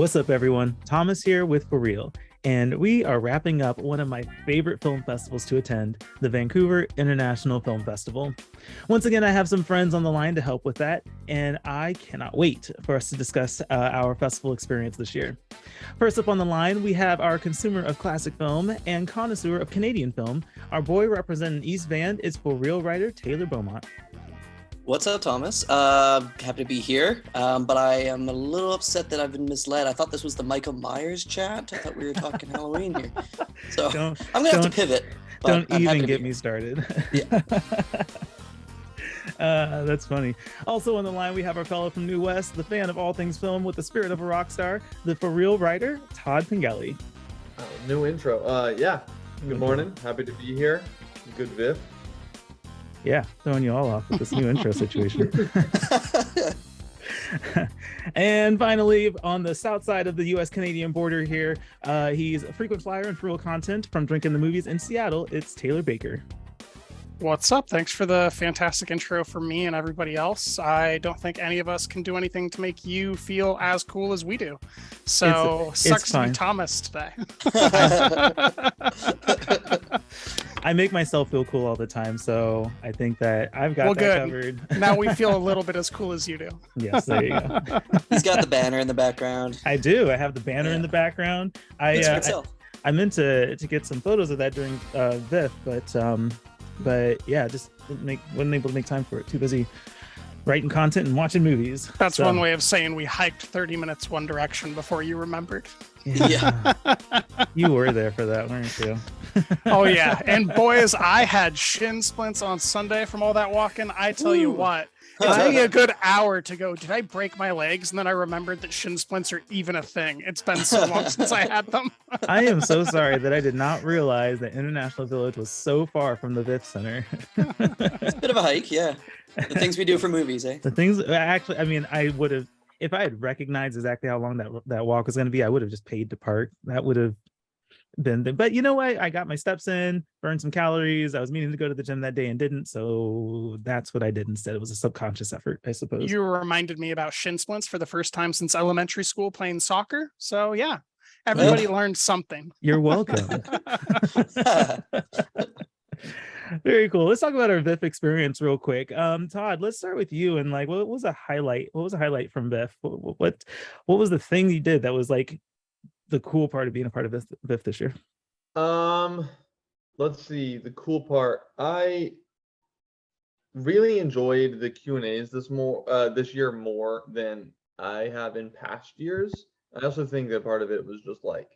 What's up, everyone? Thomas here with For Real, and we are wrapping up one of my favorite film festivals to attend, the Vancouver International Film Festival. Once again, I have some friends on the line to help with that, and I cannot wait for us to discuss our festival experience this year. First up on the line, we have our consumer of classic film and connoisseur of Canadian film. Our boy representing East Van is For Real writer Taylor Beaumont. What's up, Thomas? Happy to be here, but I am a little upset that I've been misled. I thought this was the Michael Myers chat. I thought we were talking Halloween here. So I'm going to have to pivot. Don't even get me started. Yeah. That's funny. Also on the line, we have our fellow from New West, the fan of all things film with the spirit of a rock star, the For Real writer, Todd Pengelly. New intro. Yeah. Good morning. Happy to be here. Good VIFF. Yeah, throwing you all off with this new intro situation. And finally, on the south side of the U.S.-Canadian border here, he's a frequent flyer and For Real content from Drinking the Movies in Seattle. It's Taylor Baker. What's up? Thanks for the fantastic intro for me and everybody else. I don't think any of us can do anything to make you feel as cool as we do. So sucks to be Thomas today. I make myself feel cool all the time, so I think that I've got that covered. Now we feel a little bit as cool as you do. Yes, there you go. He's got the banner in the background. I do. I have the banner in the background. I meant to get some photos of that during VIFF, but yeah, just wasn't able to make time for it. Too busy writing content and watching movies. That's one way of saying we hiked 30 minutes one direction before you remembered. Yeah. You were there for that, weren't you? Oh yeah, and boys, I had shin splints on Sunday from all that walking. I tell you what, it took me a good hour to go, did I break my legs? And then I remembered that shin splints are even a thing. It's been so long since I had them. I am so sorry that I did not realize that International Village was so far from the VIFF Center. It's a bit of a hike, yeah. The things we do for movies, eh? The things, actually, I mean, I would have, if I had recognized exactly how long that walk was going to be, I would have just paid to park. That would have been, but you know what? I got my steps in, burned some calories. I was meaning to go to the gym that day and didn't, so that's what I did instead. It was a subconscious effort, I suppose. You reminded me about shin splints for the first time since elementary school playing soccer. So yeah, everybody learned something. You're welcome. Very cool. Let's talk about our VIFF experience real quick. Todd, let's start with you. And like, what was a highlight? What was a highlight from VIFF? What was the thing you did that was like the cool part of being a part of VIFF this year? Let's see. The cool part. I really enjoyed the Q&As this year more than I have in past years. I also think that part of it was just like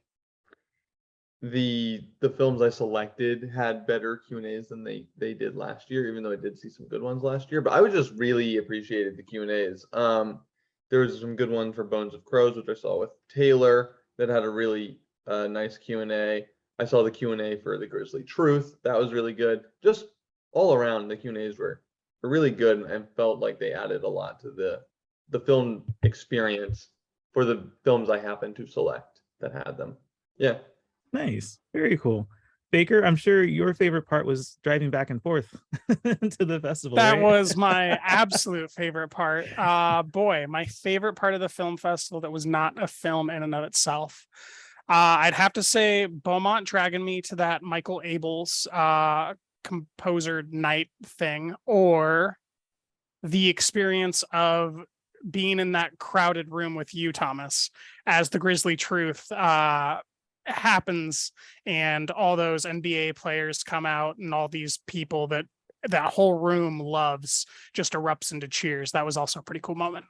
the films I selected had better Q&As than they did last year, even though I did see some good ones last year. But I was just really appreciated the Q&As. There was some good one for Bones of Crows, which I saw with Taylor, that had a really nice Q&A. I saw the Q&A for The Grizzly Truth. That was really good. Just all around, the Q&As were really good and felt like they added a lot to the film experience for the films I happened to select that had them. Yeah. Nice. Very cool. Baker, I'm sure your favorite part was driving back and forth to the festival. That right? was my absolute favorite part. Boy, my favorite part of the film festival that was not a film in and of itself. I'd have to say Beaumont dragging me to that Michael Abels composer night thing, or the experience of being in that crowded room with you, Thomas, as The Grizzly Truth happens and all those NBA players come out and all these people that whole room loves just erupts into cheers. That was also a pretty cool moment.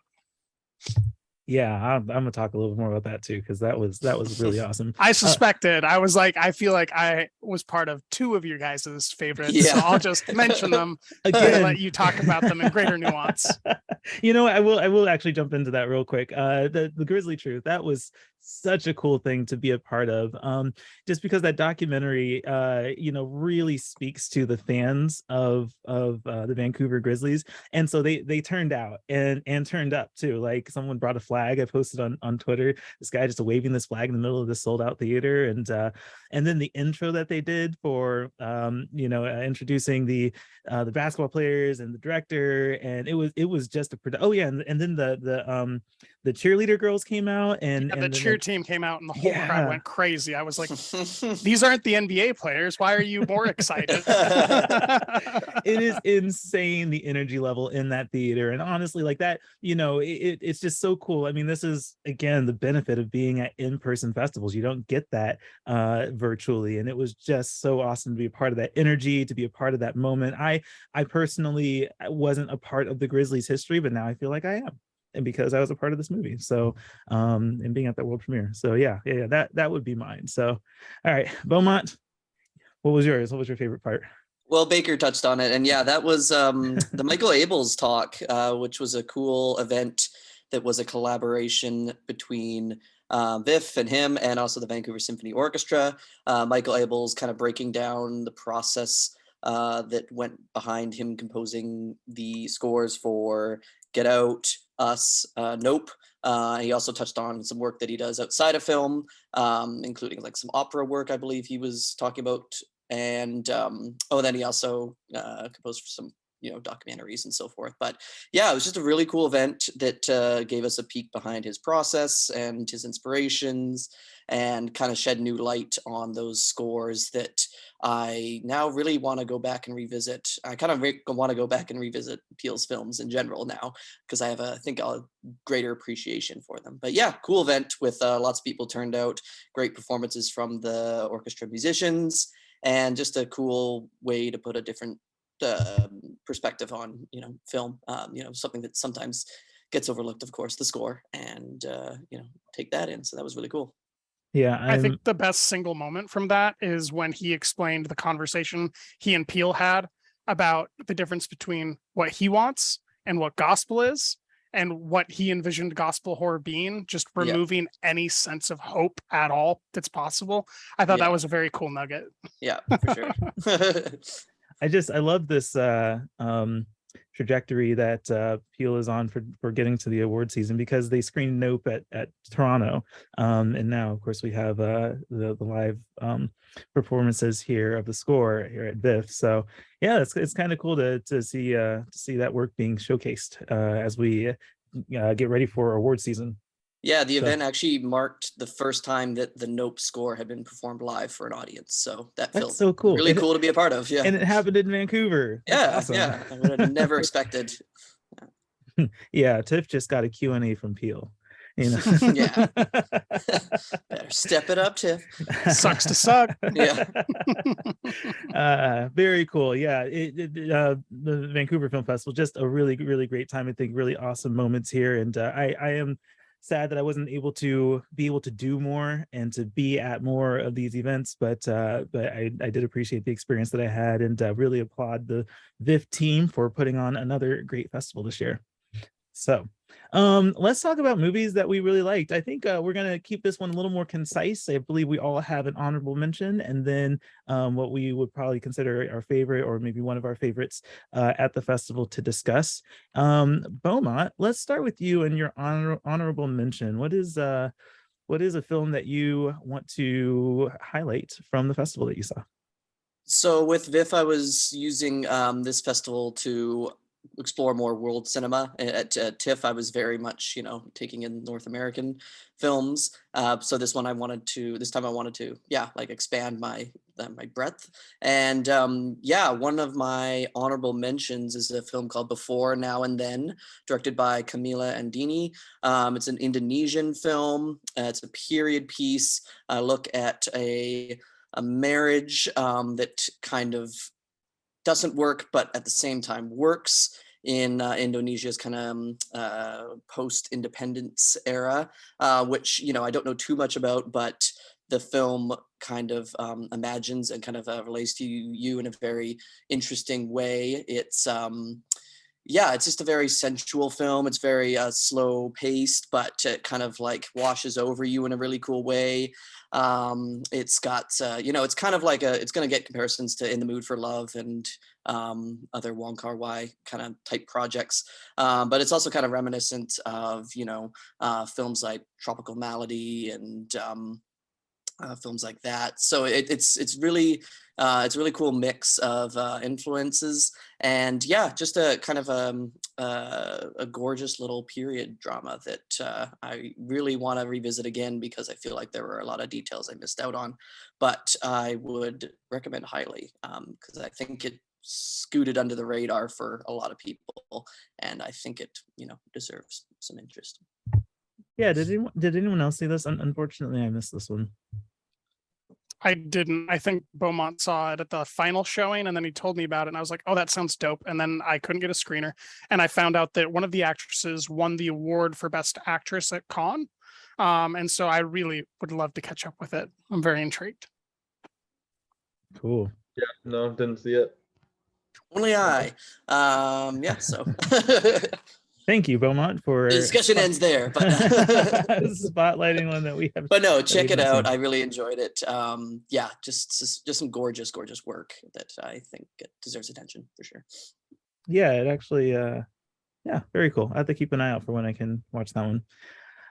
Yeah, I'm gonna talk a little bit more about that too, because that was really awesome. I suspected. I was like, I feel like I was part of two of your guys' favorites. Yeah. So I'll just mention them again and let you talk about them in greater nuance. You know, I will actually jump into that real quick. The Grizzly Truth, that was such a cool thing to be a part of, just because that documentary really speaks to the fans of the Vancouver Grizzlies, and so they turned out and turned up too. Like, someone brought a flag I posted on Twitter. This guy just waving this flag in the middle of this sold out theater, and then the intro that they did for introducing the basketball players and the director, and it was just and then the cheerleader girls came out, and the cheer team came out, and the whole crowd went crazy. I was like, these aren't the NBA players. Why are you more excited? It is insane, the energy level in that theater. And honestly, like that, it's just so cool. I mean, this is, again, the benefit of being at in-person festivals. You don't get that virtually. And it was just so awesome to be a part of that energy, to be a part of that moment. I personally wasn't a part of the Grizzlies history, but now I feel like I am. And because I was a part of this movie, so and being at that world premiere, so yeah, that would be mine. So, all right, Beaumont, what was yours? What was your favorite part? Well, Baker touched on it, and yeah, that was the Michael Abels talk, which was a cool event that was a collaboration between VIFF and him, and also the Vancouver Symphony Orchestra. Michael Abels kind of breaking down the process that went behind him composing the scores for Get Out, Us, Nope. He also touched on some work that he does outside of film, including like some opera work, I believe he was talking about. And then he also composed for some documentaries and so forth. But yeah, it was just a really cool event that gave us a peek behind his process and his inspirations, and kind of shed new light on those scores that I now really want to go back and revisit. I kind of want to go back and revisit Peele's films in general now, because I have I think a greater appreciation for them. But yeah, cool event with lots of people turned out, great performances from the orchestra musicians, and just a cool way to put a different perspective on film, something that sometimes gets overlooked, of course, the score, and take that in. So that was really cool. Yeah, I think the best single moment from that is when he explained the conversation he and Peele had about the difference between what he wants and what gospel is, and what he envisioned gospel horror being, just removing any sense of hope at all that's possible. I thought that was a very cool nugget. Yeah, for sure. I love this trajectory that Peele is on for getting to the award season, because they screened Nope at Toronto, and now of course we have the live performances here of the score here at VIFF. So yeah, it's kind of cool to see that work being showcased as we get ready for award season. Yeah, the event actually marked the first time that the Nope score had been performed live for an audience. So that felt so cool. Really cool to be a part of. Yeah. And it happened in Vancouver. That's awesome. Yeah. I would have never expected. Yeah, Tiff just got a Q&A from Peele. Yeah. Better step it up, Tiff. Sucks to suck. Yeah. Very cool. Yeah, the Vancouver Film Festival, just a really, really great time. I think really awesome moments here, and I am sad that I wasn't able to do more and to be at more of these events, but I did appreciate the experience that I had, and really applaud the VIFF team for putting on another great festival this year. So let's talk about movies that we really liked. I think we're going to keep this one a little more concise. I believe we all have an honorable mention, and then what we would probably consider our favorite, or maybe one of our favorites at the festival to discuss. Beaumont, let's start with you and your honorable mention. What is a film that you want to highlight from the festival that you saw? So with VIFF, I was using this festival to explore more world cinema. At TIFF, I was very much, taking in North American films. So this time I wanted to, expand my breadth. And one of my honorable mentions is a film called Before, Now and Then, directed by Camila Andini. It's an Indonesian film. It's a period piece. I look at a marriage that kind of doesn't work, but at the same time works in Indonesia's kind of post-independence era, which, I don't know too much about, but the film kind of imagines and kind of relates to you in a very interesting way. It's yeah, it's just a very sensual film. It's very slow paced, but it kind of like washes over you in a really cool way. It's got, it's kind of like it's going to get comparisons to In the Mood for Love and other Wong Kar-wai kind of type projects. But it's also kind of reminiscent of, films like Tropical Malady and films like that. So it's really it's a really cool mix of influences, and yeah, just a kind of a gorgeous little period drama that I really want to revisit again because I feel like there were a lot of details I missed out on, but I would recommend highly because I think it scooted under the radar for a lot of people, and I think it deserves some interest. Yeah, did anyone else see this? Unfortunately, I missed this one. I didn't. I think Beaumont saw it at the final showing, and then he told me about it, and I was like, "Oh, that sounds dope." And then I couldn't get a screener, and I found out that one of the actresses won the award for Best Actress at Cannes, and so I really would love to catch up with it. I'm very intrigued. Cool. Yeah, no, didn't see it. Only I. Yeah. So. Thank you, Beaumont, for the discussion ends there, but spotlighting one that we have. But no, check it out. I really enjoyed it. Yeah, just some gorgeous work that I think it deserves attention for sure. Yeah, it actually, yeah, very cool. I have to keep an eye out for when I can watch that one.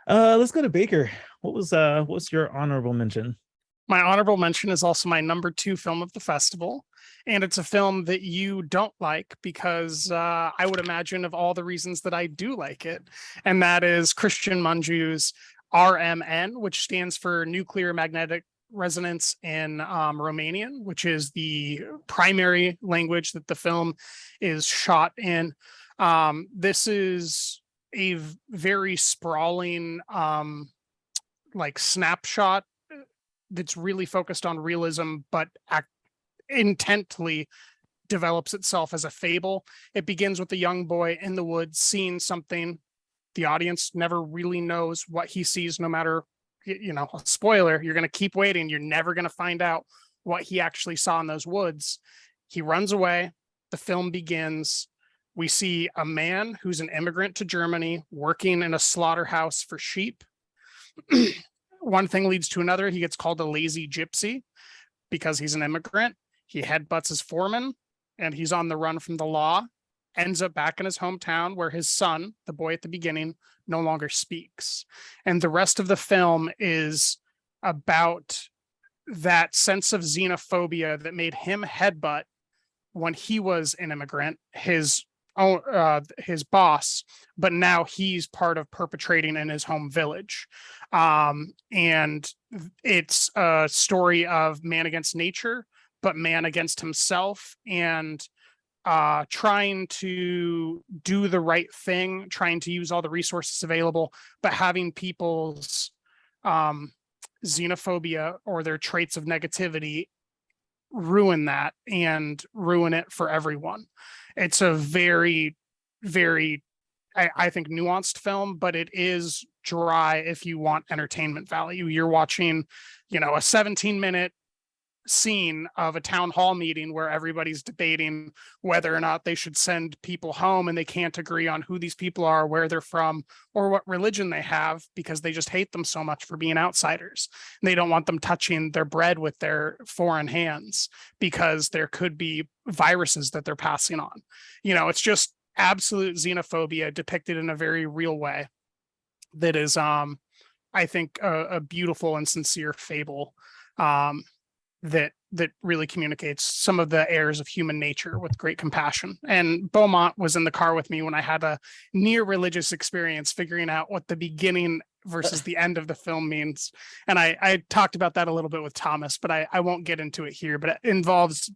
Let's go to Baker. What's your honorable mention? My honorable mention is also my number 2 film of the festival. And it's a film that you don't like because I would imagine of all the reasons that I do like it. And that is Christian Mungiu's RMN, which stands for Nuclear Magnetic Resonance in Romanian, which is the primary language that the film is shot in. This is a very sprawling like snapshot that's really focused on realism, but intently develops itself as a fable. It begins with a young boy in the woods seeing something. The audience never really knows what he sees, no matter, a spoiler. You're going to keep waiting. You're never going to find out what he actually saw in those woods. He runs away. The film begins. We see a man who's an immigrant to Germany working in a slaughterhouse for sheep. One thing leads to another. He gets called a lazy gypsy because he's an immigrant. He headbutts his foreman and he's on the run from the law. Ends up back in his hometown where his son, the boy at the beginning, no longer speaks. And the rest of the film is about that sense of xenophobia that made him headbutt when he was an immigrant, his boss, but now he's part of perpetrating in his home village. And it's a story of man against nature, but man against himself, and trying to do the right thing, trying to use all the resources available, but having people's xenophobia or their traits of negativity ruin that and ruin it for everyone. It's a very, very, I think, nuanced film, but it is dry if you want entertainment value. You're watching, a 17-minute scene of a town hall meeting where everybody's debating whether or not they should send people home, and they can't agree on who these people are, where they're from, or what religion they have, because they just hate them so much for being outsiders. And they don't want them touching their bread with their foreign hands because there could be viruses that they're passing on. It's just absolute xenophobia depicted in a very real way that is, I think, a beautiful and sincere fable that really communicates some of the errors of human nature with great compassion. And Beaumont was in the car with me when I had a near religious experience figuring out what the beginning versus the end of the film means. And I talked about that a little bit with Thomas, but I won't get into it here, but it involves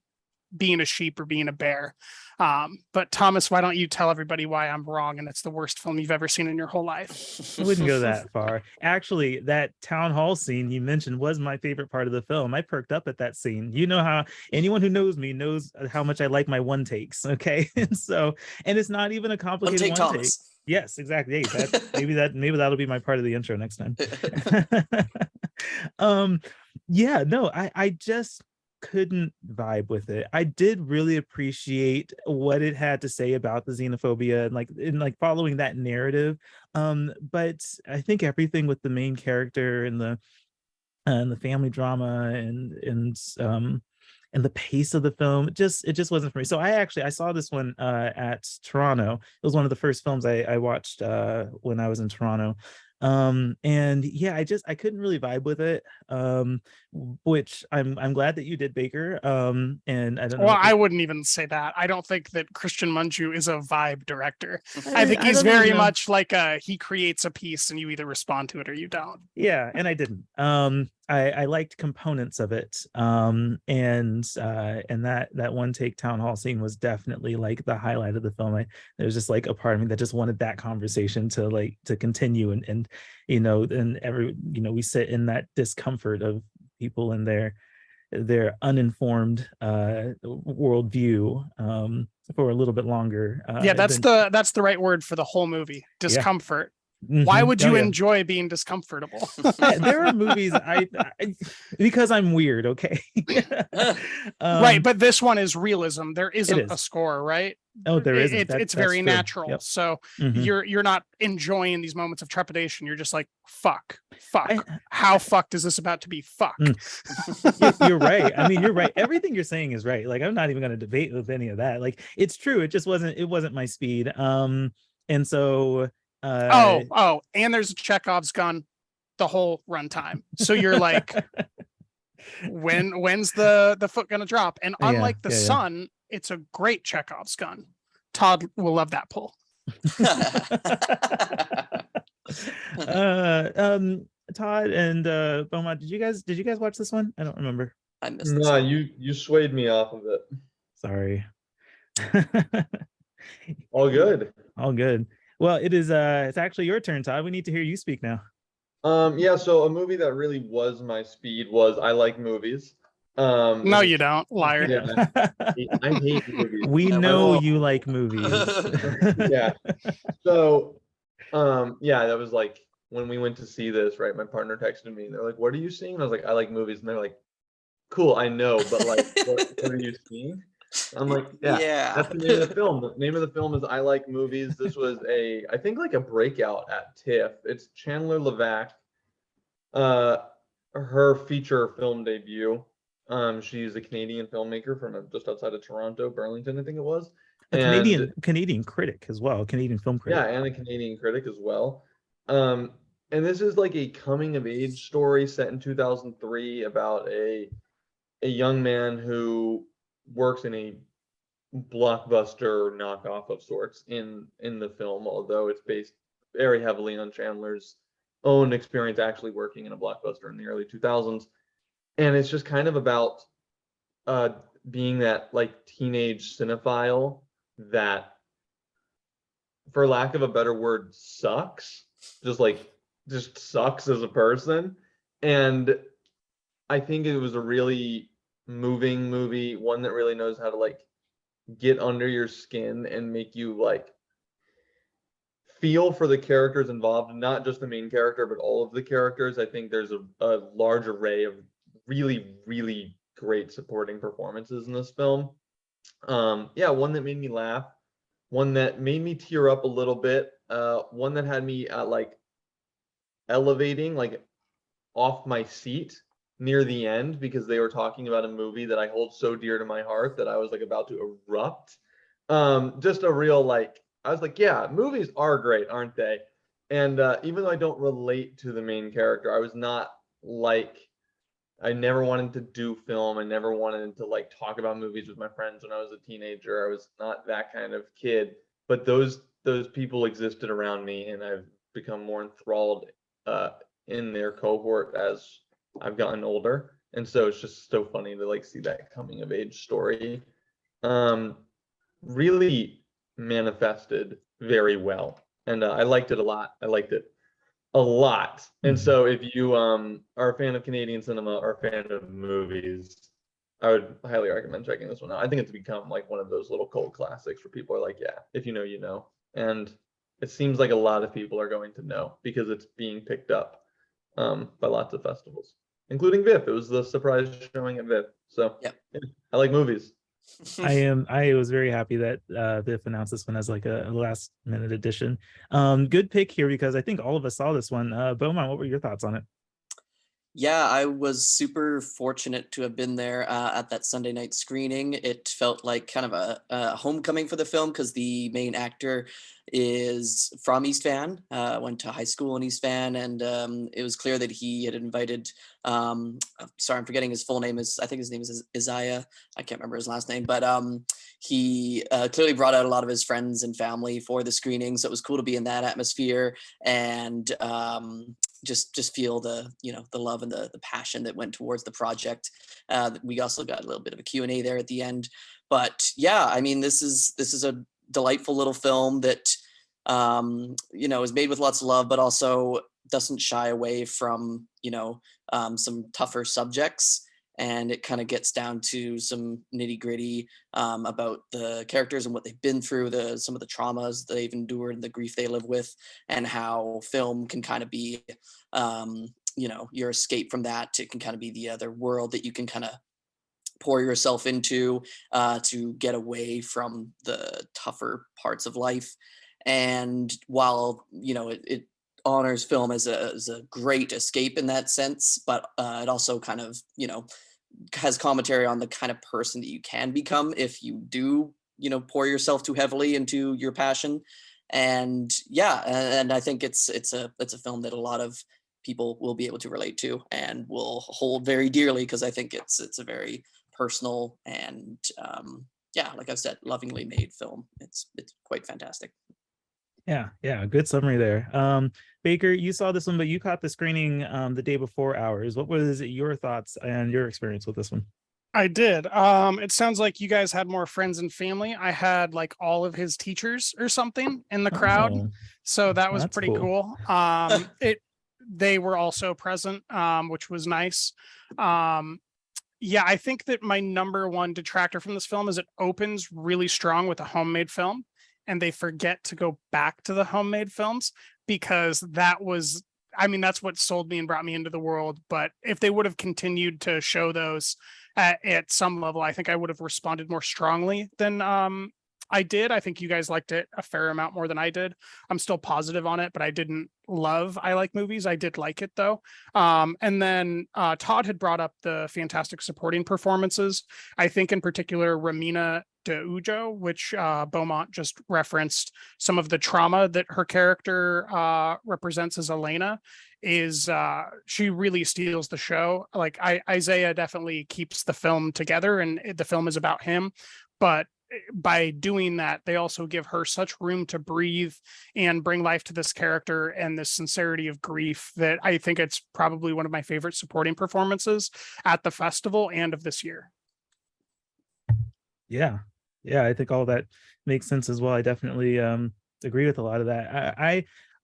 being a sheep or being a bear. But Thomas, why don't you tell everybody why I'm wrong and it's the worst film you've ever seen in your whole life? I wouldn't go that far. Actually, that town hall scene you mentioned was my favorite part of the film. I perked up at that scene. How anyone who knows me knows how much I like my one takes. Okay. And it's not even a complicated one take. Yes, exactly. Hey, maybe that'll be my part of the intro next time. Yeah, no, I just couldn't vibe with it. I did really appreciate what it had to say about the xenophobia and like following that narrative. But I think everything with the main character and the family drama and the pace of the film, it just wasn't for me. So I saw this one at Toronto. It was one of the first films I watched when I was in Toronto. And yeah, I couldn't really vibe with it. Which I'm glad that you did, Baker. And I don't know. Well, I wouldn't even say that. I don't think that Christian Mungiu is a vibe director. I think I he's don't even very know. much like he creates a piece and you either respond to it or you don't. Yeah, and I didn't. I liked components of it. And that one take town hall scene was definitely like the highlight of the film. There was just like a part of me that just wanted that conversation to continue, and we sit in that discomfort of people in their uninformed worldview for a little bit longer. Yeah, that's the right word for the whole movie. Discomfort. Why would you enjoy being discomfortable? There are movies I because I'm weird, okay. Right, but this one is realism. There isn't a score, right? Oh, there isn't. It's very true. Natural. Yep. So you're not enjoying these moments of trepidation. You're just like, fuck. How fucked is this about to be? Fuck. You're right. I mean, you're right. Everything you're saying is right. Like, I'm not even going to debate with any of that. Like, it's true. It wasn't my speed. And so and there's a Chekhov's gun the whole runtime. So you're like, when's the foot gonna drop? And unlike the sun, it's a great Chekhov's gun. Todd will love that pull. Todd and Beaumont, did you guys watch this one? I don't remember. I missed this. No, you swayed me off of it. Sorry. All good. All good. Well, it's actually your turn, Todd. We need to hear you speak now. Yeah, so a movie that really was my speed was I Like Movies. No, you don't, liar. Yeah, I hate movies. We know you like movies. Yeah. So, yeah, that was like when we went to see this, right? My partner texted me. They're like, "What are you seeing?" And I was like, "I like movies." And they're like, "Cool, I know, but like, what are you seeing?" I'm like, yeah, that's the name of the film. The name of the film is I Like Movies. This was I think like a breakout at TIFF. It's Chandler Levac, her feature film debut. She's a Canadian filmmaker from just outside of Toronto, Burlington, I think it was. Canadian critic as well, Canadian film critic. Yeah, and a Canadian critic as well. And this is like a coming of age story set in 2003 about a young man who works in a blockbuster knockoff of sorts in the film, although it's based very heavily on Chandler's own experience actually working in a blockbuster in the early 2000s. And it's just kind of about being that like teenage cinephile that, for lack of a better word, sucks, just sucks as a person. And I think it was a really moving movie, one that really knows how to like get under your skin and make you like feel for the characters involved, not just the main character, but all of the characters. I think there's a large array of really, really great supporting performances in this film. Yeah, one that made me laugh, one that made me tear up a little bit, one that had me like elevating, like off my seat near the end, because they were talking about a movie that I hold so dear to my heart that I was like about to erupt. Just a real like, I was like, yeah, movies are great, aren't they? And even though I don't relate to the main character, I was not like, I never wanted to do film. I never wanted to like talk about movies with my friends when I was a teenager. I was not that kind of kid, but those people existed around me, and I've become more enthralled in their cohort as I've gotten older. And so it's just so funny to like see that coming of age story really manifested very well. And I liked it a lot. And so if you are a fan of Canadian cinema or a fan of movies, I would highly recommend checking this one out. I think it's become like one of those little cult classics where people are like, yeah, if you know, you know. And it seems like a lot of people are going to know because it's being picked up by lots of festivals. including VIFF. It was the surprise showing at VIFF. So Yep. yeah, I like movies. I was very happy that VIFF announced this one as like a last minute addition. Good pick here because I think all of us saw this one. Beaumont, what were your thoughts on it? Yeah, I was super fortunate to have been there at that Sunday night screening. It felt like kind of a homecoming for the film because the main actor is from East Van, went to high school in East Van, and it was clear that he had invited. Sorry, I'm forgetting his full name. I think his name is Isaiah. I can't remember his last name, but he clearly brought out a lot of his friends and family for the screening. So it was cool to be in that atmosphere and just feel the the love and the passion that went towards the project. We also got a little bit of a Q&A there at the end, but yeah, I mean, this is a delightful little film that is made with lots of love, but also doesn't shy away from some tougher subjects. And it kind of gets down to some nitty gritty about the characters and what they've been through, some of the traumas they've endured, the grief they live with, and how film can kind of be, your escape from that. It can kind of be the other world that you can kind of pour yourself into to get away from the tougher parts of life. And while, it honors film as a great escape in that sense, but it also kind of, has commentary on the kind of person that you can become if you do, pour yourself too heavily into your passion. And yeah, and I think it's a film that a lot of people will be able to relate to and will hold very dearly, because I think it's a very personal and like I've said, lovingly made film. It's quite fantastic. Yeah, good summary there. Baker, you saw this one, but you caught the screening the day before ours. What was your thoughts and your experience with this one? I did. It sounds like you guys had more friends and family. I had like all of his teachers or something in the crowd. Oh, So that was that's pretty cool. They were also present, which was nice. Yeah, I think that my number one detractor from this film is it opens really strong with a homemade film, and they forget to go back to the homemade films, because that's what sold me and brought me into the world. But if they would have continued to show those at some level, I think I would have responded more strongly than I did. I think you guys liked it a fair amount more than I did. I'm still positive on it, but I didn't love I Like Movies. I did like it though. And then Todd had brought up the fantastic supporting performances. I think in particular, Ramina de Ujo, which Beaumont just referenced, some of the trauma that her character represents as Elena is she really steals the show. Like Isaiah definitely keeps the film together, and the film is about him, but by doing that, they also give her such room to breathe and bring life to this character and this sincerity of grief that I think it's probably one of my favorite supporting performances at the festival and of this year. Yeah, I think all that makes sense as well. I definitely agree with a lot of that.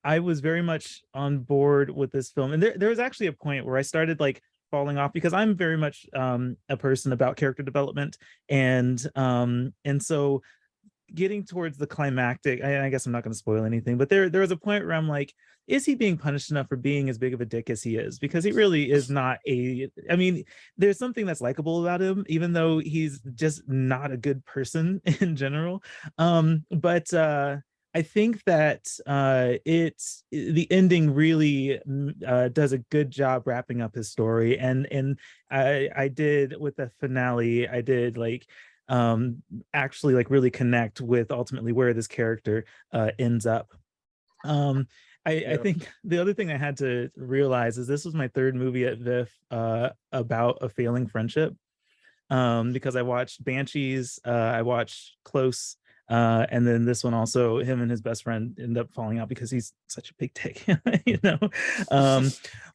I was very much on board with this film, and there was actually a point where I started like falling off, because I'm very much a person about character development, and so getting towards the climactic, I guess I'm not going to spoil anything, but there was a point where I'm like, is he being punished enough for being as big of a dick as he is? Because he really is not I mean, there's something that's likable about him, even though he's just not a good person in general. But I think that the ending really does a good job wrapping up his story, and I did with the finale, I did like actually like really connect with ultimately where this character ends up. I think the other thing I had to realize is this was my third movie at VIFF about a failing friendship, because I watched Banshees, I watched Close, and then this one also, him and his best friend end up falling out because he's such a big dick,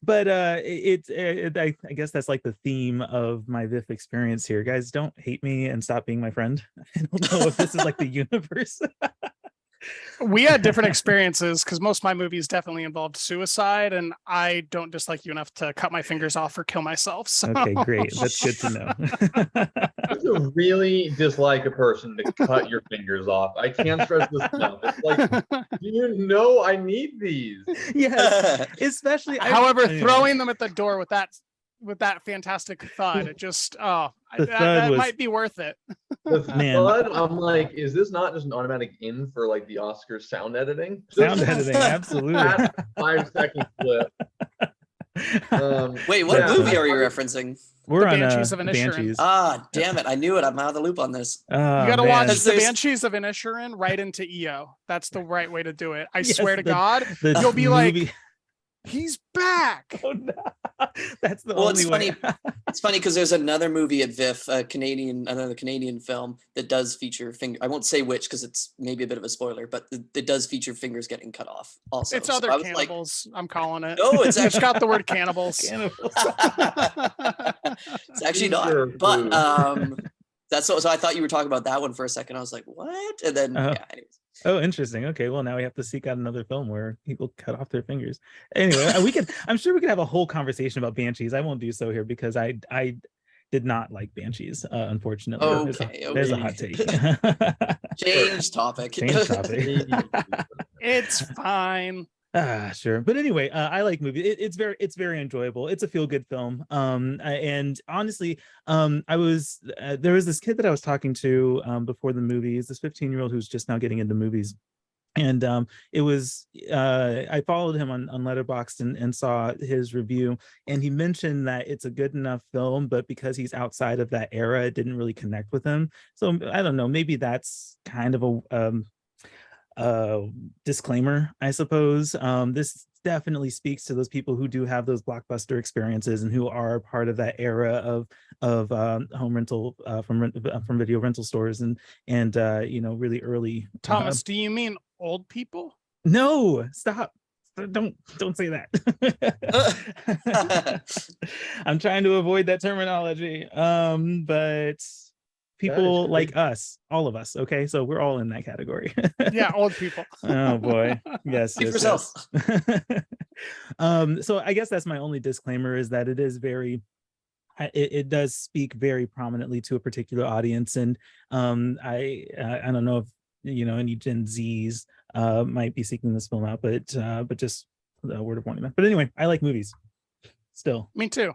but I guess that's like the theme of my VIFF experience here. Guys, don't hate me and stop being my friend. I don't know if this is like the universe. We had different experiences, because most of my movies definitely involved suicide, and I don't dislike you enough to cut my fingers off or kill myself. So. Okay, great. That's good to know. To really dislike a person to cut your fingers off. I can't stress this enough. It's like, do you know I need these? Yes, especially. However, throwing them at the door with that with that fantastic thud. It just The thud that was- might be worth it. The Man. thud, I'm like, is this not just an automatic in for like the Oscars sound editing? Sound Just editing, absolutely. that 5-second clip. Wait, what Yeah. movie are you referencing? We're The on Banshees of Inisherin. Banshees. Ah, damn it! I knew it. I'm out of the loop on this. You gotta man. watch Because the there's- Banshees of Inisherin right into EO. That's the right way to do it. I Yes, swear to the- God, the you'll be movie- like, he's back. Oh, no. That's the Well, only it's way. It's funny because there's another movie at VIFF, another Canadian film that does feature finger. I won't say which because it's maybe a bit of a spoiler, but it does feature fingers getting cut off. Also, It's So other I was like, cannibals. I'm calling it. No, it's It's actually got the word cannibals. Cannibals. it's actually Finger not. But food. that's so I thought you were talking about that one for a second. I was like, what? And then Uh-huh. yeah. Anyways. Oh, interesting. Okay, well now we have to seek out another film where people cut off their fingers. Anyway, I'm sure we could have a whole conversation about Banshees. I won't do so here because I did not like Banshees, unfortunately. There's a hot take. Change topic. Change topic. It's fine. Sure, but anyway, I like movies. It's very enjoyable. It's a feel good film. And honestly, I was there was this kid that I was talking to before the movies. This 15-year-old who's just now getting into movies, and it was I followed him on Letterboxd and saw his review, and he mentioned that it's a good enough film, but because he's outside of that era, it didn't really connect with him. So I don't know. Maybe that's kind of a disclaimer, I suppose. This definitely speaks to those people who do have those blockbuster experiences and who are part of that era of home rental from video rental stores and really early. Thomas, do you mean old people? No, stop. Don't say that. I'm trying to avoid that terminology. But people like us, all of us. Okay, so we're all in that category. Yeah, old people. Oh boy, yes. Speak for yes. yourself. So I guess that's my only disclaimer, is that it is very it does speak very prominently to a particular audience, and I don't know if any Gen Zs might be seeking this film out, but just a word of warning. But anyway, I like movies still. Me too.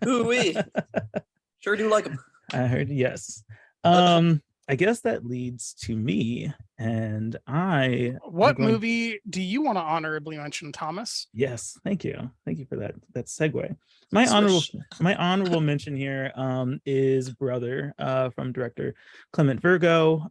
Ooh-wee. Sure do like them. I heard yes. I guess that leads to me, and What movie do you want to honorably mention, Thomas? Yes, thank you for that segue. My honorable mention here is Brother from director Clement Virgo,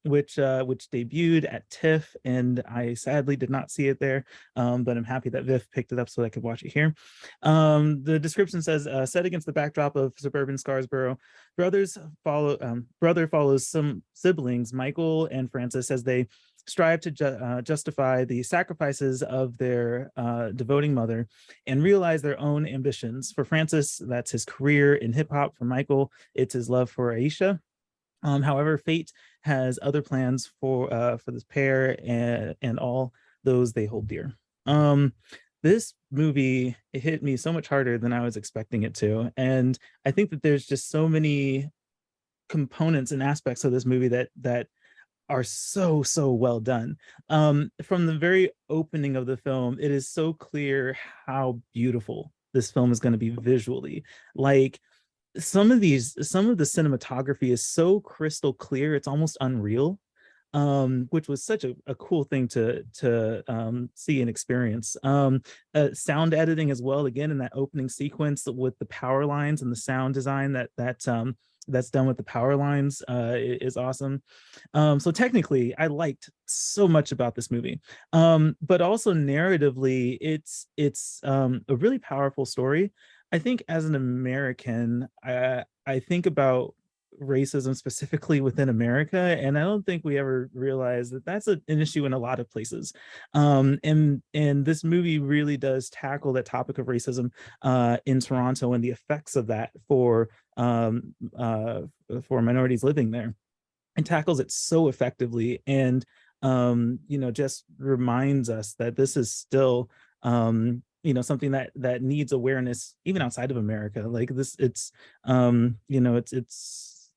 which debuted at TIFF, and I sadly did not see it there, but I'm happy that VIFF picked it up so I could watch it here. The description says, set against the backdrop of suburban Scarsborough, Brother follows some siblings, Michael and Francis, as they strive to justify the sacrifices of their devoting mother and realize their own ambitions. For Francis, that's his career in hip hop. For Michael, it's his love for Aisha. However, fate has other plans for this pair and all those they hold dear. This movie, it hit me so much harder than I was expecting it to, and I think that there's just so many components and aspects of this movie that are so well done. From the very opening of the film, it is so clear how beautiful this film is going to be visually. Like some of the cinematography is so crystal clear, it's almost unreal, which was such a cool thing to see and experience. Sound editing as well, again in that opening sequence with the power lines and the sound design that's done with the power lines is awesome. So technically, I liked so much about this movie, but also narratively, it's a really powerful story. I think as an American, I think about racism specifically within America, and I don't think we ever realize that that's an issue in a lot of places. And this movie really does tackle that topic of racism in Toronto and the effects of that for minorities living there. It tackles it so effectively, and just reminds us that this is still something that needs awareness even outside of America. Like this, it's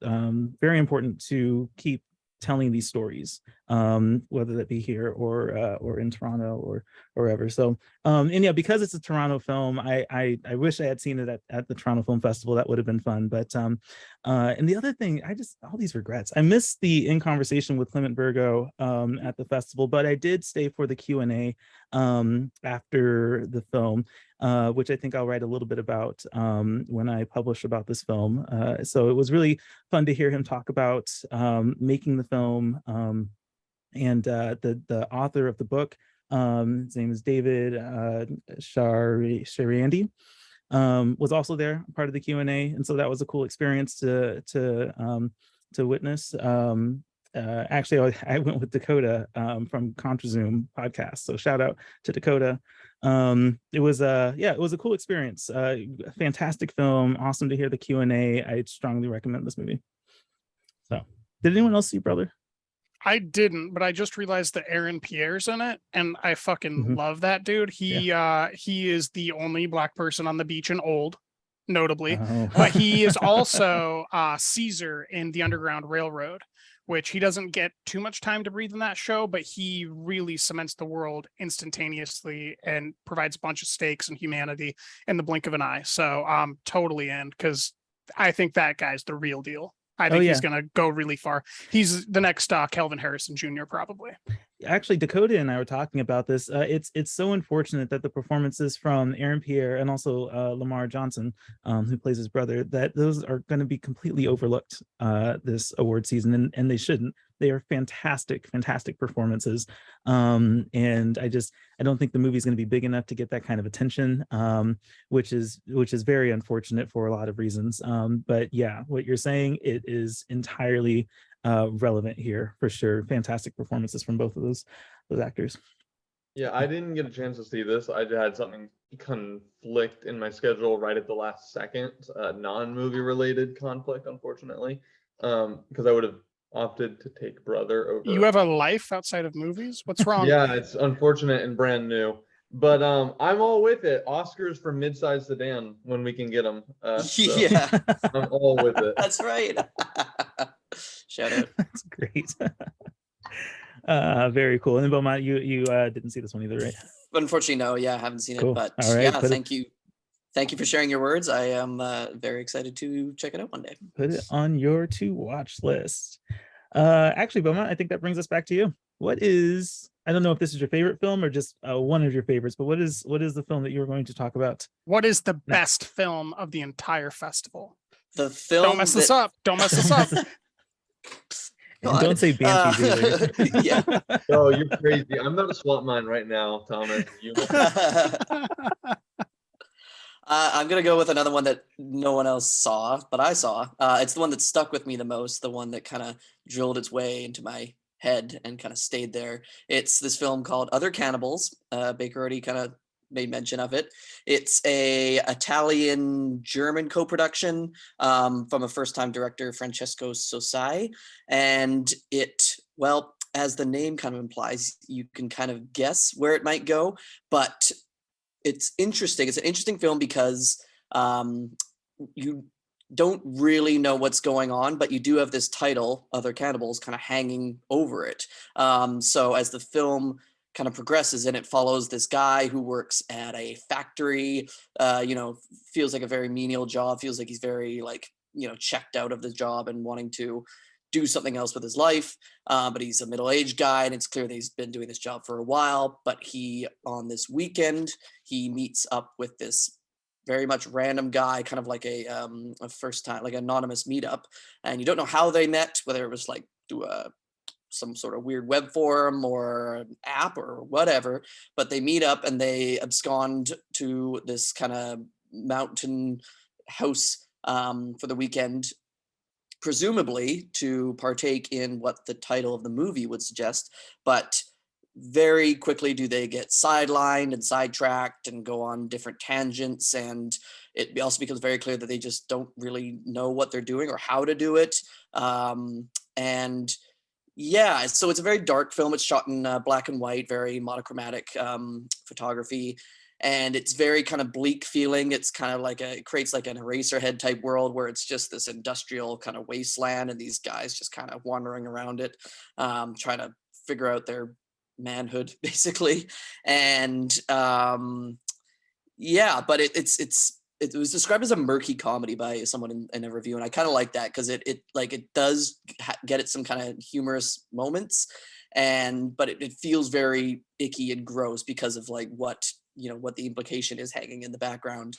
very important to keep telling these stories, whether that be here or in Toronto or wherever. So and yeah, because it's a Toronto film, I wish I had seen it at the Toronto Film Festival. That would have been fun. But and the other thing, all these regrets. I missed the In Conversation with Clement Virgo at the festival, but I did stay for the Q&A after the film, which I think I'll write a little bit about when I publish about this film. So it was really fun to hear him talk about making the film, and the author of the book, his name is David Shariandi, was also there, part of the Q&A, and so that was a cool experience to witness. Actually, I went with Dakota from ContraZoom podcast, so shout out to Dakota. It was a cool experience. Fantastic film, awesome to hear the Q&A. I strongly recommend this movie. So, did anyone else see Brother? I didn't, but I just realized that Aaron Pierre's in it, and I fucking love that dude. He is the only Black person on the beach in Old, notably, but he is also Caesar in the Underground Railroad, which he doesn't get too much time to breathe in that show, but he really cements the world instantaneously and provides a bunch of stakes and humanity in the blink of an eye. So I'm totally in, because I think that guy's the real deal. I think he's going to go really far. He's the next Kelvin Harrison Jr. probably. Actually, Dakota and I were talking about this. It's so unfortunate that the performances from Aaron Pierre and also Lamar Johnson, who plays his brother, that those are going to be completely overlooked this award season, and they shouldn't. They are fantastic performances, and I don't think the movie's going to be big enough to get that kind of attention, which is very unfortunate for a lot of reasons. But yeah, what you're saying, it is entirely relevant here for sure. Fantastic performances from both of those actors. Yeah, I didn't get a chance to see this. I had something conflict in my schedule right at the last second, non-movie related conflict, unfortunately, because I would have opted to take Brother over. You have a life outside of movies? What's wrong? Yeah, it's unfortunate and brand new, but I'm all with it. Oscars for mid-sized sedan when we can get them. Yeah, I'm all with it. That's right. Shout out. That's great. Very cool. And then Beaumont, you didn't see this one either, right? Unfortunately, no. Yeah, I haven't seen Cool. it, but All right, yeah, thank you for sharing your words. I am very excited to check it out one day. Put it on your to watch list. Actually, Beaumont, I think that brings us back to you. What is, I don't know if this is your favorite film or just one of your favorites, but what is the film that you're going to talk about? What is the best film of the entire festival? The film. Don't mess this up. Don't mess this up. And don't say Banshees either. Yeah. Oh, you're crazy. I'm about to swap mine right now, Thomas. I'm gonna go with another one that no one else saw, but I saw. It's the one that stuck with me the most, the one that kind of drilled its way into my head and kind of stayed there. It's this film called Other Cannibals. Baker already kind of made mention of it. It's a Italian-German co-production from a first-time director, Francesco Sosai, and it, well, as the name kind of implies, you can kind of guess where it might go, but it's interesting. It's an interesting film because you don't really know what's going on, but you do have this title, Other Cannibals, kind of hanging over it. So as the film kind of progresses and it follows this guy who works at a factory, feels like a very menial job, feels like he's very checked out of the job and wanting to do something else with his life. But he's a middle-aged guy and it's clear that he's been doing this job for a while, but on this weekend, he meets up with this very much random guy, kind of like a first time, like anonymous meetup. And you don't know how they met, whether it was like through some sort of weird web forum or an app or whatever, but they meet up and they abscond to this kind of mountain house for the weekend, presumably to partake in what the title of the movie would suggest. But very quickly do they get sidelined and sidetracked and go on different tangents. And it also becomes very clear that they just don't really know what they're doing or how to do it. And yeah, so it's a very dark film. It's shot in black and white, very monochromatic photography. and it's very kind of bleak feeling. It's kind of like it creates like an Eraserhead type world where it's just this industrial kind of wasteland, and these guys just kind of wandering around it, trying to figure out their manhood basically. And yeah, but it was described as a murky comedy by someone in a review, and I kind of like that because it does get at some kind of humorous moments, but it feels very icky and gross because of like what the implication is hanging in the background.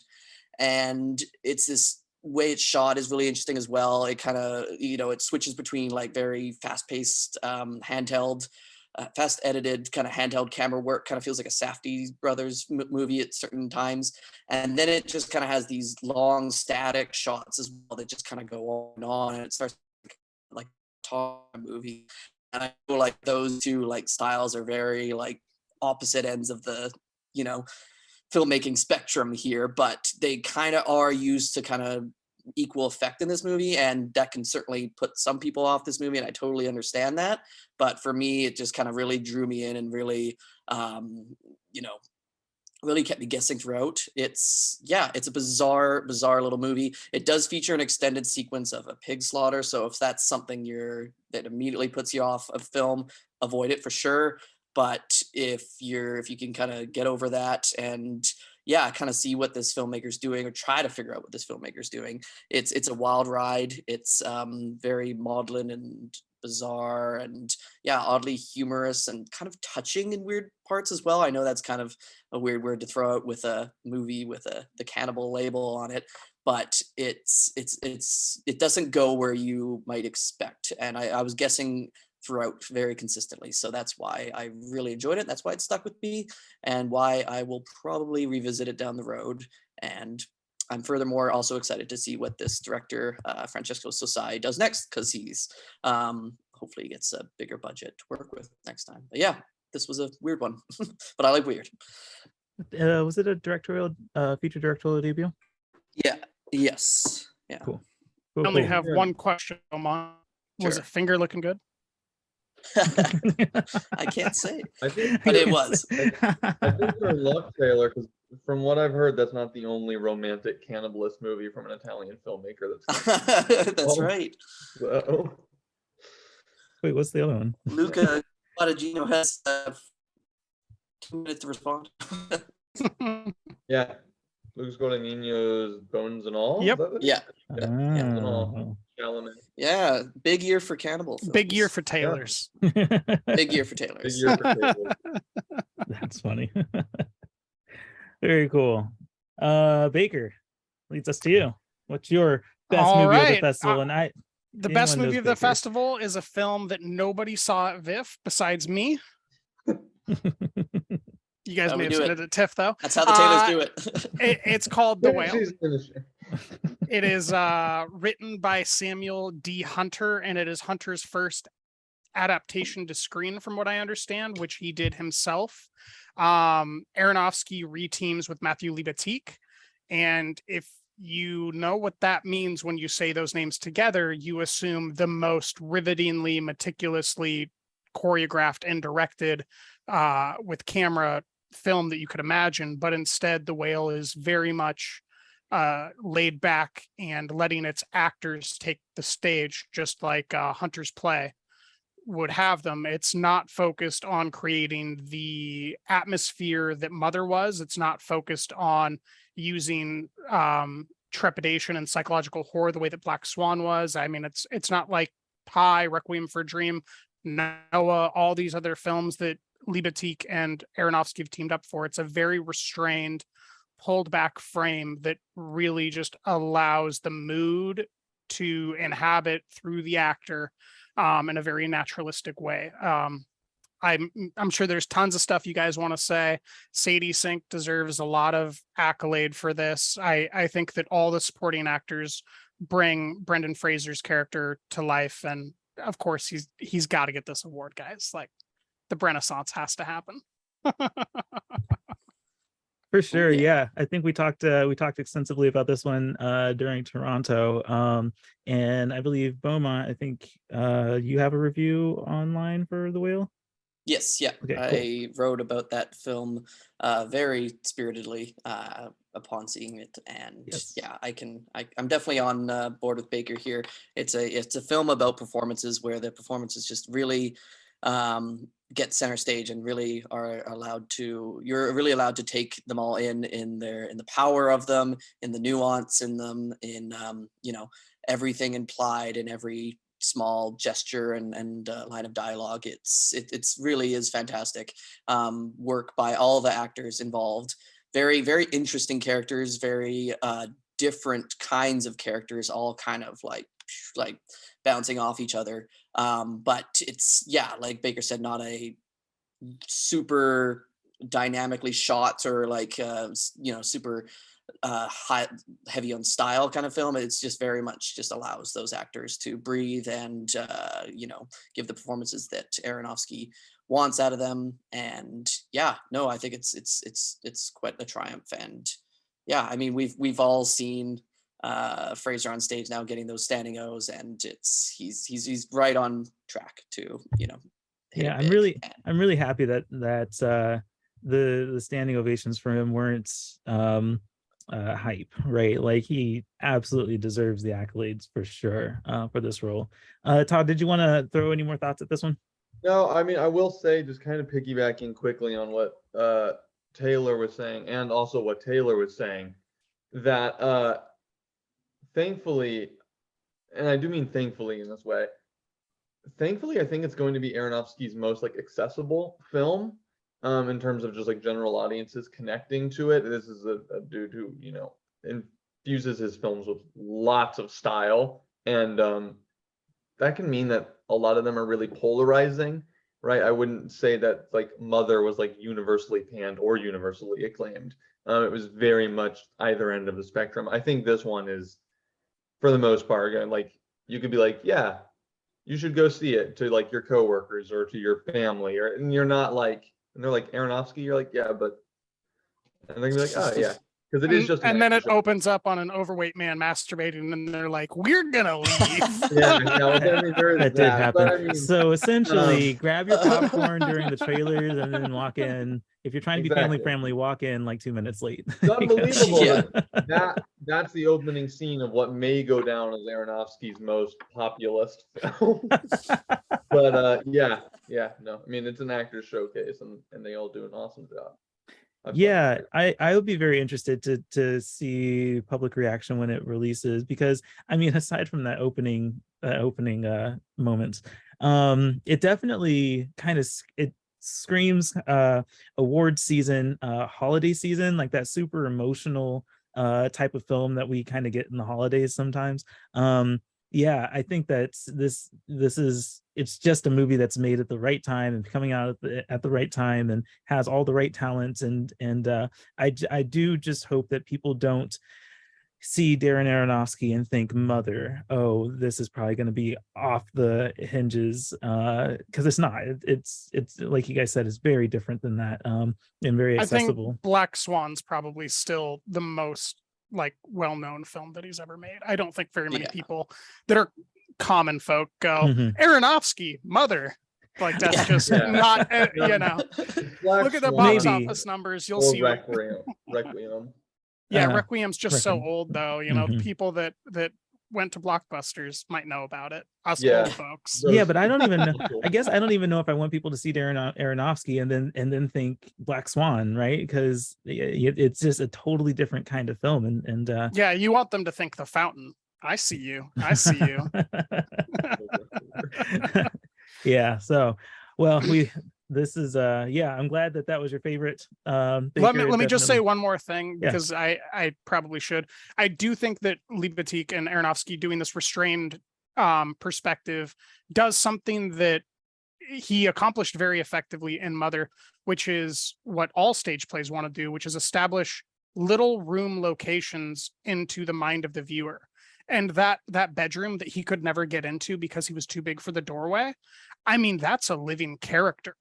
And it's this way it's shot is really interesting as well. It kind of it switches between like very fast-paced handheld fast edited kind of handheld camera work, kind of feels like a Safdie brothers movie at certain times. And then it just kind of has these long static shots as well that just kind of go on, and it starts like a movie. And I feel like those two like styles are very like opposite ends of the filmmaking spectrum here, but they kind of are used to kind of equal effect in this movie, and that can certainly put some people off this movie, and I totally understand that. But for me, it just kind of really drew me in and really really kept me guessing throughout. It's a bizarre little movie. It does feature an extended sequence of a pig slaughter, so if that's something that immediately puts you off of film, avoid it for sure. But if you can kind of get over that and kind of see what this filmmaker's doing, or try to figure out what this filmmaker's doing, it's a wild ride. It's very maudlin and bizarre, and oddly humorous and kind of touching in weird parts as well. I know that's kind of a weird word to throw out with a movie with the cannibal label on it, but it doesn't go where you might expect, and I was guessing throughout very consistently. So that's why I really enjoyed it. That's why it stuck with me, and why I will probably revisit it down the road. And I'm furthermore also excited to see what this director, Francesco Sosai, does next, because he's hopefully gets a bigger budget to work with next time. But yeah, this was a weird one, but I like weird. Was it a feature directorial debut? Yeah. Yes. Yeah. Cool. I only have one question, Omar. Was it finger looking good? I can't say, but it was. I think you're in luck, Taylor, because from what I've heard, that's not the only romantic cannibalist movie from an Italian filmmaker that's that's right. So. Wait, what's the other one? Luca Guadagnino has 2 minutes to respond. Yeah. Lucas Guadagnino's Bones and All? Yep. Yeah. Bones and All. Yeah, big year for cannibal films. Big year for Taylors. Big year for Taylors. Big year for Taylor. That's funny. Very cool. Baker, leads us to you. What's your best movie of the festival? And the best movie of the festival is a film that nobody saw at VIFF besides me. You guys may have seen it at TIFF, though. That's how the Taylors do it. It's called The Whale. It is written by Samuel D. Hunter, and it is Hunter's first adaptation to screen, from what I understand, which he did himself. Aronofsky reteams with Matthew Libatique, and if you know what that means when you say those names together, you assume the most rivetingly, meticulously choreographed and directed with camera film that you could imagine. But instead, The Whale is very much laid back and letting its actors take the stage, just like Hunter's play would have them. It's not focused on creating the atmosphere that Mother was. It's not focused on using trepidation and psychological horror the way that Black Swan was. I mean, it's not like Pi, Requiem for a Dream, Noah, all these other films that Libatique and Aronofsky have teamed up for. It's a very restrained, pulled back frame that really just allows the mood to inhabit through the actor in a very naturalistic way. I'm sure there's tons of stuff you guys want to say. Sadie Sink deserves a lot of accolade for this. I think that all the supporting actors bring Brendan Fraser's character to life, and of course he's got to get this award, guys. Like, the Renaissance has to happen. For sure. Yeah. I think we talked extensively about this one during Toronto. And I believe Beaumont, I think you have a review online for The Whale. Yes, yeah. Okay, cool. I wrote about that film very spiritedly upon seeing it, and Yes. yeah, I'm definitely on board with Baker here. It's a film about performances where the performances just really get center stage and really are allowed to. You're really allowed to take them all in the power of them, in the nuance in them, in everything implied in every small gesture and line of dialogue. It's really is fantastic work by all the actors involved. Very, very interesting characters, very different kinds of characters, all kind of like bouncing off each other. But it's, yeah, like Baker said, not a super dynamically shot or like super high, heavy on style kind of film. It's just very much just allows those actors to breathe and give the performances that Aronofsky wants out of them. And yeah, no, I think it's quite a triumph. And yeah, I mean, we've all seen Fraser on stage now getting those standing O's, and he's right on track to hit Yeah, it big. I'm really happy that the standing ovations for him weren't hype, right? Like, he absolutely deserves the accolades for sure for this role. Todd, did you want to throw any more thoughts at this one? No, I mean, I will say, just kind of piggybacking quickly on what Taylor was saying, and also what Taylor was saying, that thankfully, and I do mean thankfully in this way, thankfully, I think it's going to be Aronofsky's most like accessible film, in terms of just like general audiences connecting to it. This is a dude who, infuses his films with lots of style, and that can mean that a lot of them are really polarizing, right? I wouldn't say that like Mother was like universally panned or universally acclaimed. It was very much either end of the spectrum. I think this one is, for the most part, like, you could be like, yeah, you should go see it to like your coworkers or to your family, and you're not like, and they're like, Aronofsky, you're like, yeah, but, and they're gonna be like, oh yeah, because it is just and then it show. opens up on an overweight man masturbating, and they're like, we're gonna leave. Yeah, well, I mean, there is That did happen. But I mean, So essentially, grab your popcorn during the trailers and then walk in. If you're trying to be Exactly. family, walk in like 2 minutes late. It's unbelievable. Yeah. That's the opening scene of what may go down as Aronofsky's most populist film. But yeah, no, I mean, it's an actor's showcase, and they all do an awesome job. Yeah, I would be very interested to see public reaction when it releases, because I mean, aside from that opening moments, it definitely kind of it screams award season, holiday season, like that super emotional type of film that we kind of get in the holidays sometimes. Yeah, I think that this is, it's just a movie that's made at the right time and coming out at the right time and has all the right talents, and I do just hope that people don't see Darren Aronofsky and think Mother, oh, this is probably going to be off the hinges, because it's not. It's like you guys said, it's very different than that, and very accessible. I think Black Swan's probably still the most like well-known film that he's ever made. I don't think very many people that are common folk go, Aronofsky, Mother. Like, that's just not, Black look at the Swan, box office numbers, you'll see. Requiem. Yeah, Requiem's just so old though. People that went to Blockbusters might know about it. Us old folks. Yeah, but I don't even know. I guess I don't even know if I want people to see Darren Aronofsky and then think Black Swan, right? Because it's just a totally different kind of film, and yeah, you want them to think The Fountain. I see you. I see you. Yeah. So, well, this is I'm glad that was your favorite. Let me just say one more thing, because I probably should. I do think that Libatique and Aronofsky doing this restrained perspective does something that he accomplished very effectively in Mother, which is what all stage plays want to do, which is establish little room locations into the mind of the viewer. And that bedroom that he could never get into because he was too big for the doorway, I mean, that's a living character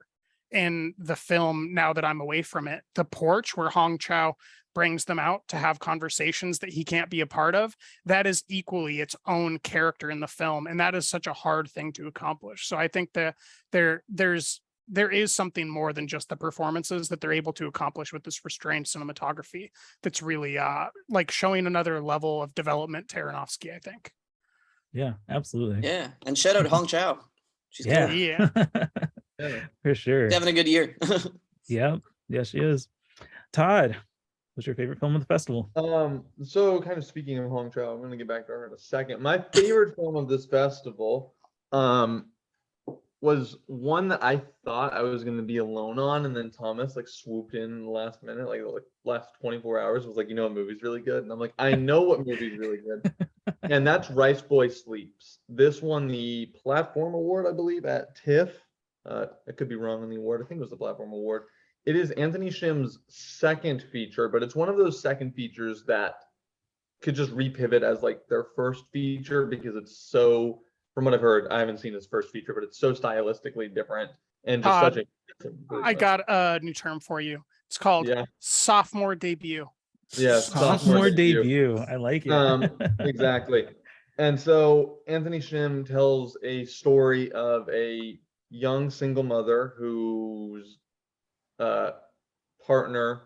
in the film. Now that I'm away from it, the porch where Hong Chow brings them out to have conversations that he can't be a part of, that is equally its own character in the film, and that is such a hard thing to accomplish. So I think that there's there is something more than just the performances that they're able to accomplish with this restrained cinematography that's really like showing another level of development to Aronofsky, I think. Yeah, absolutely. Yeah, and shout out Hong Chow. She's Yeah. cool. Yeah. Yeah. For sure. She's having a good year. Yep. Yeah, she is. Todd, what's your favorite film of the festival? So kind of speaking of Hong Chow, I'm gonna get back to her in a second. My favorite film of this festival, was one that I thought I was gonna be alone on, and then Thomas like swooped in the last minute, like last 24 hours, was like, you know, what movie's really good, and I'm like, I know what movie's really good, and that's Rice Boy Sleeps. This won the Platform Award, I believe, at TIFF. I could be wrong on the award. I think it was the Platform Award. It is Anthony Shim's second feature, but it's one of those second features that could just repivot as like their first feature because it's so, from what I've heard, I haven't seen his first feature, but it's so stylistically different and just such a I got a new term for you. It's called sophomore debut. Yeah, sophomore debut. I like it. Exactly. And so Anthony Shim tells a story of a young single mother whose partner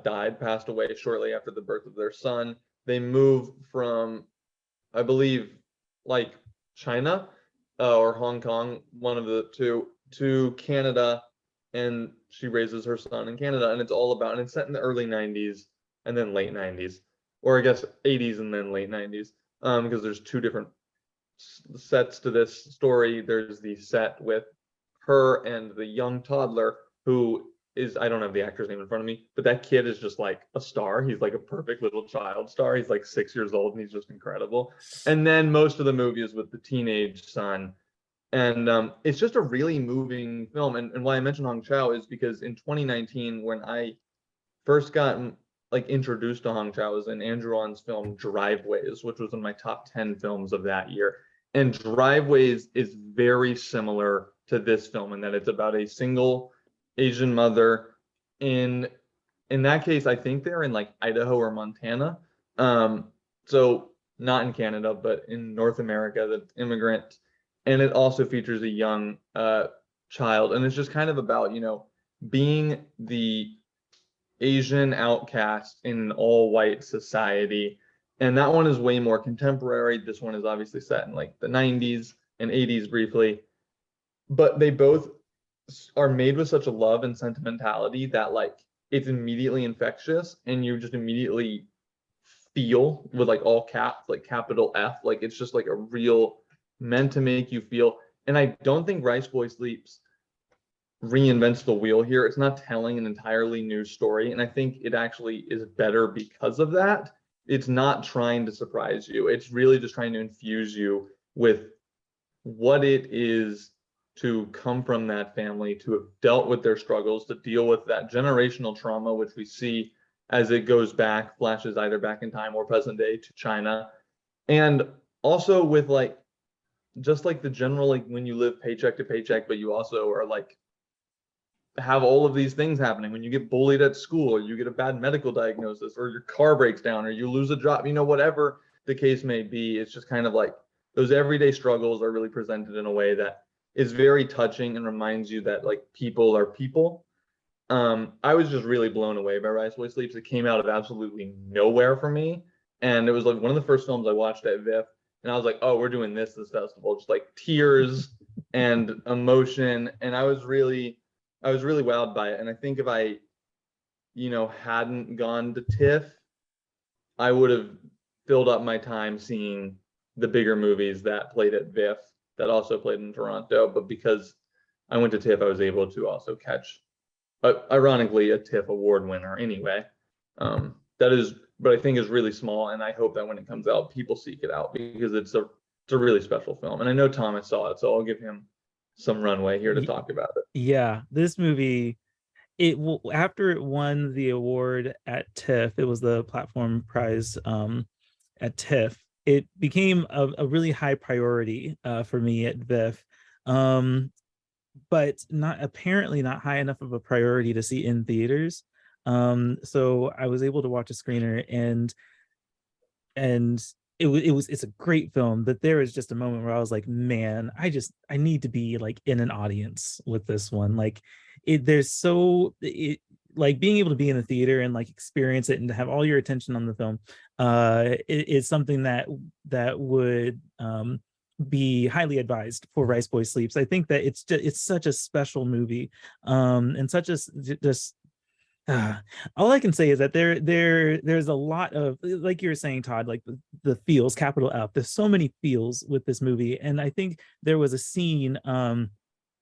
died, passed away shortly after the birth of their son. They move from, I believe, like China or Hong Kong, one of the two, to Canada, and she raises her son in Canada. And it's all about, and it's set in the early 90s and then late 90s, or I guess 80s and then late 90s, because there's two different sets to this story. There's the set with her and the young toddler who is, I don't have the actor's name in front of me, but that kid is just like a star. He's like a perfect little child star. He's like 6 years old and he's just incredible. And then most of the movie is with the teenage son. And it's just a really moving film. And why I mentioned Hong Chow is because in 2019, when I first got like introduced to Hong Chow, was in Andrew On's film Driveways, which was in my top 10 films of that year. And Driveways is very similar to this film in that it's about a single Asian mother in that case, I think they're in like Idaho or Montana. So not in Canada, but in North America, the immigrant. And it also features a young child. And it's just kind of about, you know, being the Asian outcast in an all-white society. And that one is way more contemporary. This one is obviously set in like the 90s and 80s briefly. But they both are made with such a love and sentimentality that like it's immediately infectious and you just immediately feel with like all caps, like capital F, like it's just like a real meant to make you feel. And I don't think Rice Boy Sleeps reinvents the wheel here. It's not telling an entirely new story, and I think it actually is better because of that. It's not trying to surprise you. It's really just trying to infuse you with what it is to come from that family, to have dealt with their struggles, to deal with that generational trauma, which we see as it goes back, flashes either back in time or present day to China. And also with like, just like the general, like when you live paycheck to paycheck, but you also are like, have all of these things happening when you get bullied at school, or you get a bad medical diagnosis, or your car breaks down, or you lose a job, you know, whatever the case may be. It's just kind of like those everyday struggles are really presented in a way that is very touching and reminds you that like people are people. I was just really blown away by Rice Boy Sleeps. It came out of absolutely nowhere for me, and it was like one of the first films I watched at VIFF, and I was like, oh, we're doing this festival, just like tears and emotion. And I was really wowed by it. And I think if I, you know, hadn't gone to TIFF, I would have filled up my time seeing the bigger movies that played at VIFF, that also played in Toronto. But because I went to TIFF, I was able to also catch, ironically, a TIFF award winner anyway. That is, but I think is really small. And I hope that when it comes out, people seek it out because it's a really special film. And I know Thomas saw it, so I'll give him some runway here to talk about it. Yeah, this movie, after it won the award at TIFF, it was the platform prize at TIFF. It became a really high priority for me at VIFF, but apparently not high enough of a priority to see in theaters. So I was able to watch a screener, and it's a great film, but there was just a moment where I was like, man, I need to be like in an audience with this one. Like like being able to be in the theater and like experience it and to have all your attention on the film is something that would be highly advised for Rice Boy Sleeps. I think that it's such a special movie, and such a just all I can say is that there's a lot of, like you were saying, Todd, like the feels, capital F. There's so many feels with this movie, and I think there was a scene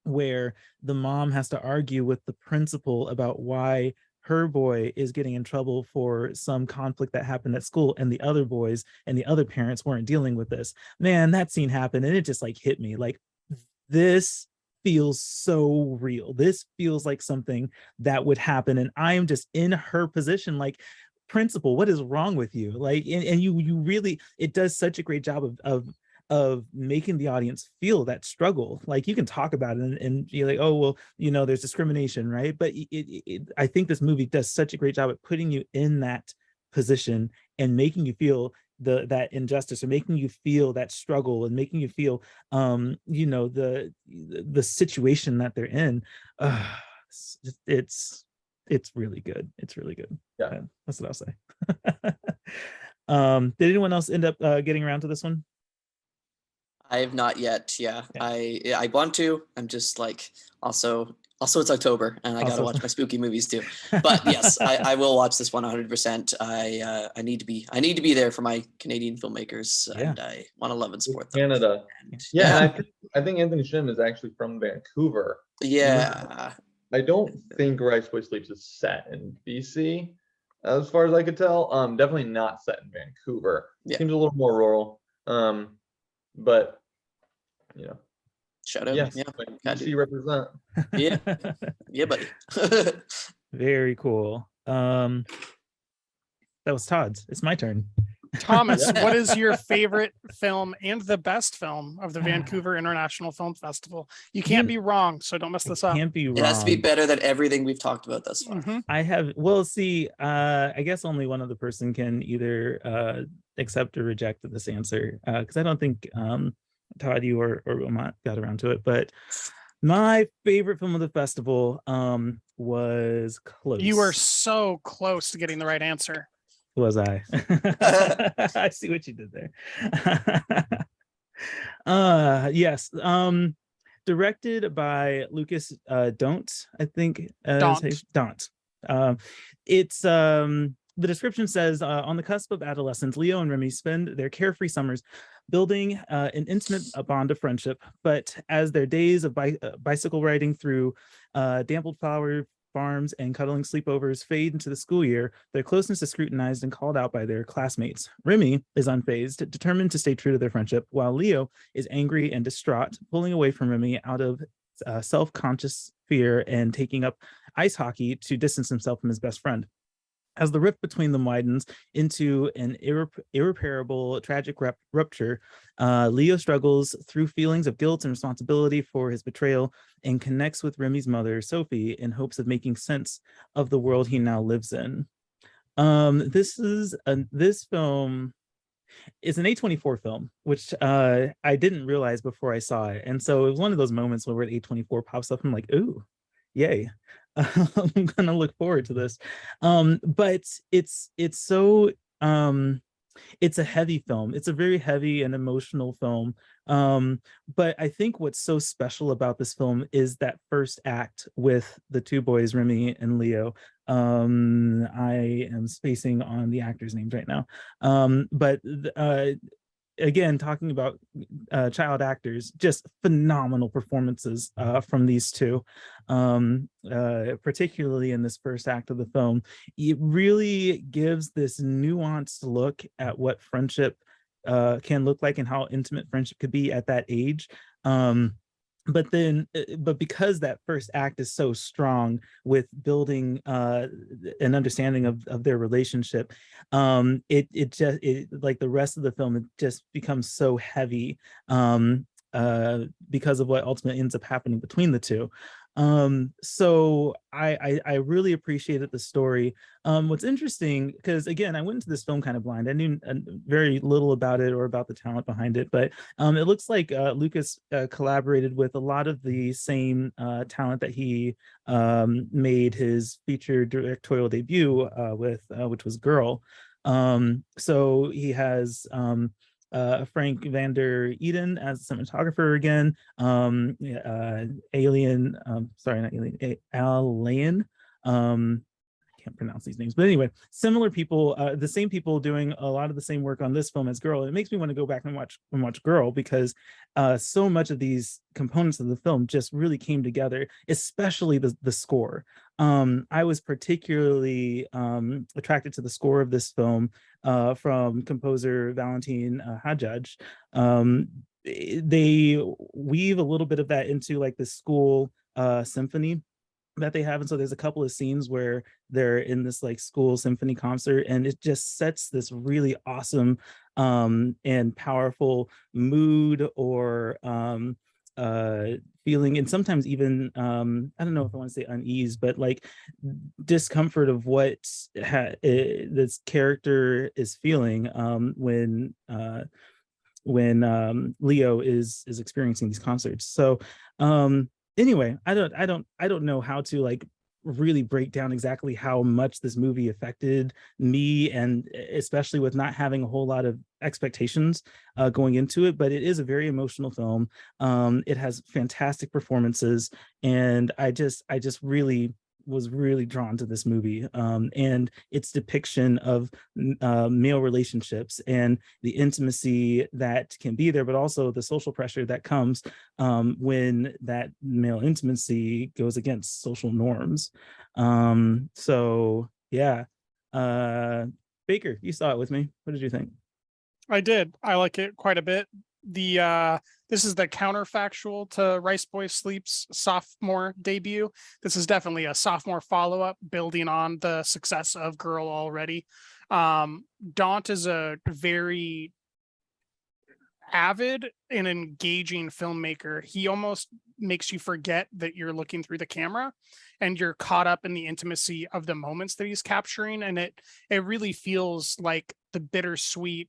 where the mom has to argue with the principal about why her boy is getting in trouble for some conflict that happened at school, and the other boys and the other parents weren't dealing with this. Man, that scene happened, and it just like hit me. Like, this feels so real. This feels like something that would happen, and I am just in her position, like, principal, what is wrong with you? Like, and you really, it does such a great job of making the audience feel that struggle. Like, you can talk about it and you're like, oh well, there's discrimination, right? But I think this movie does such a great job at putting you in that position and making you feel that injustice, or making you feel that struggle, and making you feel the situation that they're in. It's really good. It's really good. Yeah, that's what I'll say. Did anyone else end up getting around to this one? I have not yet. Yeah, I want to. I'm just like, also it's October and I gotta watch my spooky movies too. But yes, I will watch this one 100%. I need to be there for my Canadian filmmakers, and I want to love and support them. Canada. And I think Anthony Shim is actually from Vancouver. Yeah. I don't think Rice Boy Sleeps is set in BC, as far as I could tell. Definitely not set in Vancouver. Seems a little more rural. But shout out. Yes, BC represent. Yeah, buddy. Very cool. That was Todd's. It's my turn. Thomas, what is your favorite film and the best film of the Vancouver International Film Festival? You can't be wrong, so don't mess this up. Can't be wrong. It has to be better than everything we've talked about thus far. I guess only one other person can either accept or reject this answer, because I don't think Todd, you or Wilmot got around to it. But my favorite film of the festival was Close. You were so close to getting the right answer. Was I? I see what you did there. Yes. Directed by Lucas Don't, I think. Don't. It's the description says, on the cusp of adolescence, Leo and Remy spend their carefree summers building an intimate bond of friendship. But as their days of bicycle riding through dampled flower farms and cuddling sleepovers fade into the school year, their closeness is scrutinized and called out by their classmates. Remy is unfazed, determined to stay true to their friendship, while Leo is angry and distraught, pulling away from Remy out of self-conscious fear and taking up ice hockey to distance himself from his best friend. As the rift between them widens into an irreparable, tragic rupture, Leo struggles through feelings of guilt and responsibility for his betrayal and connects with Remy's mother, Sophie, in hopes of making sense of the world he now lives in. This film is an A24 film, which I didn't realize before I saw it. And so it was one of those moments where A24 pops up. I'm like, ooh, yay. I'm gonna look forward to this. But it's so it's a heavy film. It's a very heavy and emotional film. But I think what's so special about this film is that first act with the two boys, Remy and Leo. I am spacing on the actors' names right now. But again, talking about child actors, just phenomenal performances from these two, particularly in this first act of the film. It really gives this nuanced look at what friendship can look like and how intimate friendship could be at that age. But because that first act is so strong with building an understanding of their relationship, it just like the rest of the film, it just becomes so heavy because of what ultimately ends up happening between the two. So I really appreciated the story. What's interesting, because again, I went into this film kind of blind. I knew very little about it or about the talent behind it, but it looks like Lucas collaborated with a lot of the same talent that he made his feature directorial debut with, which was Girl. So he has Frank Vander Eden as cinematographer again. Alien, sorry, not Alien, Alain. I can't pronounce these names, but anyway, similar people, the same people doing a lot of the same work on this film as Girl. And it makes me want to go back and watch Girl, because so much of these components of the film just really came together, especially the score. I was particularly attracted to the score of this film from composer Valentin Hajjaj. They weave a little bit of that into like the school symphony that they have, and so there's a couple of scenes where they're in this like school symphony concert, and it just sets this really awesome and powerful mood or feeling, and sometimes even I don't know if I want to say unease, but like discomfort of what this character is feeling when Leo is experiencing these concerts. So anyway, I don't know how to like really break down exactly how much this movie affected me, and especially with not having a whole lot of expectations going into it, but it is a very emotional film. It has fantastic performances, and I just really was really drawn to this movie and its depiction of male relationships and the intimacy that can be there, but also the social pressure that comes when that male intimacy goes against social norms. So yeah, Baker, you saw it with me. What did you think? I did. I like it quite a bit. This is the counterfactual to Rice Boy Sleep's sophomore debut. This is definitely a sophomore follow-up, building on the success of Girl already. Daunt is a very avid and engaging filmmaker. He almost makes you forget that you're looking through the camera and you're caught up in the intimacy of the moments that he's capturing, and it really feels like the bittersweet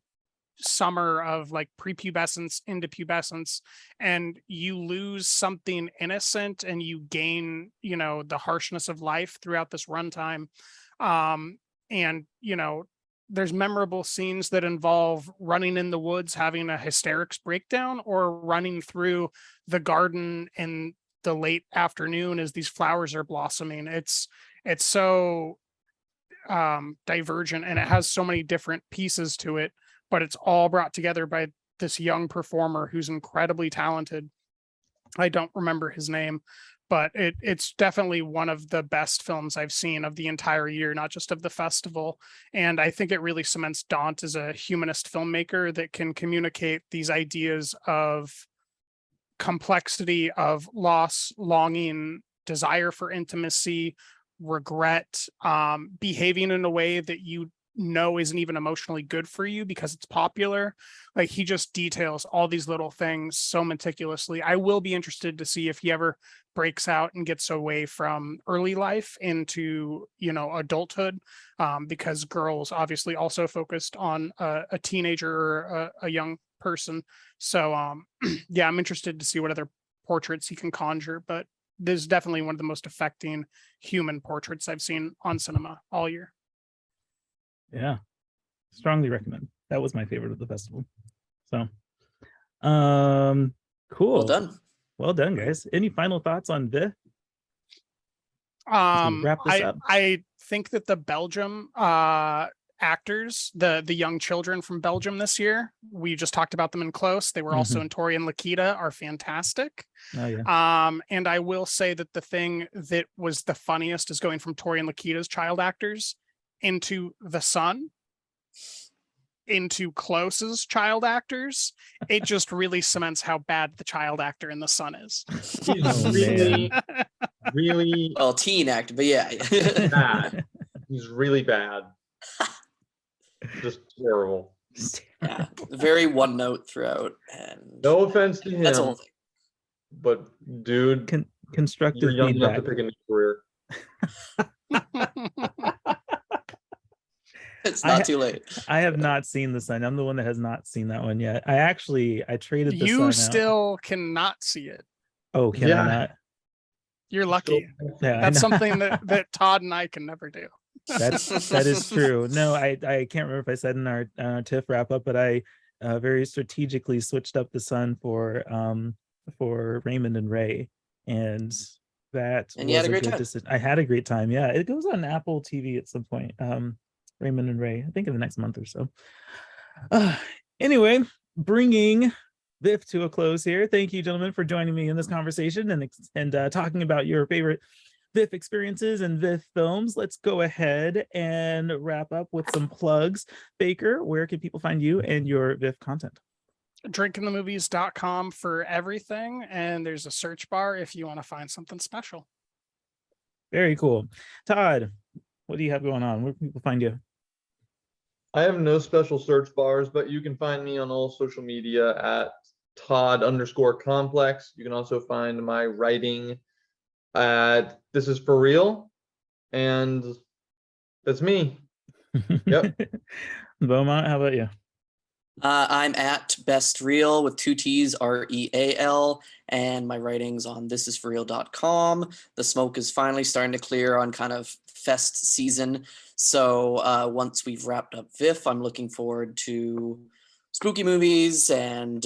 summer of like prepubescence into pubescence, and you lose something innocent and you gain, the harshness of life throughout this runtime. And there's memorable scenes that involve running in the woods having a hysterics breakdown, or running through the garden in the late afternoon as these flowers are blossoming. It's so divergent, and it has so many different pieces to it, but it's all brought together by this young performer who's incredibly talented. I don't remember his name, but it's definitely one of the best films I've seen of the entire year, not just of the festival. And I think it really cements Daunt as a humanist filmmaker that can communicate these ideas of complexity, of loss, longing, desire for intimacy, regret, behaving in a way that you isn't even emotionally good for you because it's popular. Like, he just details all these little things so meticulously. I will be interested to see if he ever breaks out and gets away from early life into adulthood, because Girls obviously also focused on a teenager or a young person. So yeah, I'm interested to see what other portraits he can conjure, but this is definitely one of the most affecting human portraits I've seen on cinema all year. Yeah, strongly recommend. That was my favorite of the festival. So cool. Well done, guys. Any final thoughts on VIFF? Wrap this up? I think that the Belgium actors, the young children from Belgium this year, we just talked about them in Close. They were also in Tori and Lakita, are fantastic. Oh yeah. And I will say that the thing that was the funniest is going from Tori and Lakita's child actors into The Sun, into Close's child actors. It just really cements how bad the child actor in The Sun is. He's really well, teen actor, but yeah. bad. He's really bad. Just terrible. Yeah, very one note throughout. And no offense to him. That's the whole thing. But dude, constructive You're young enough feedback. to pick a new career. It's not too late. I have not seen The Sun. I'm the one that has not seen that one yet. I traded The Sun You out. still cannot see it. Oh, can I not? You're lucky. Yeah, That's something that Todd and I can never do. That is true. No, I can't remember if I said in our TIFF wrap up, but I very strategically switched up The Sun for Raymond and Ray, and that And you had a great time. decision. I had a great time. Yeah, it goes on Apple TV at some point. Raymond and Ray, I think in the next month or so. Anyway, bringing VIFF to a close here. Thank you, gentlemen, for joining me in this conversation and talking about your favorite VIFF experiences and VIFF films. Let's go ahead and wrap up with some plugs. Baker, where can people find you and your VIFF content? drinkingthemovies.com for everything, and there's a search bar if you want to find something special. Very cool. Todd, what do you have going on? Where can people find you? I have no special search bars, but you can find me on all social media at Todd_complex. You can also find my writing at This Is For Real, and that's me. Yep. Beaumont, how about you? I'm at Best Real with 2 T's, REAL, and my writing's on thisisforreal.com. The smoke is finally starting to clear on kind of fest season. So once we've wrapped up VIFF, I'm looking forward to spooky movies and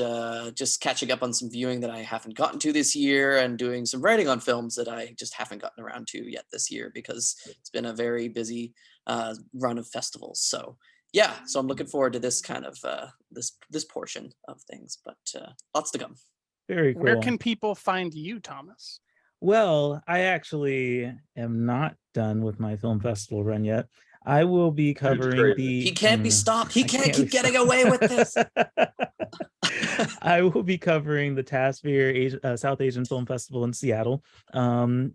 just catching up on some viewing that I haven't gotten to this year, and doing some writing on films that I just haven't gotten around to yet this year because it's been a very busy run of festivals. So yeah, so I'm looking forward to this kind of this portion of things, but lots to come. Very cool. Where can people find you, Thomas? Well, I actually am not done with my film festival run yet. I will be covering the... He can't be stopped. He can't keep getting away with this. I will be covering the Tasphere South Asian Film Festival in Seattle,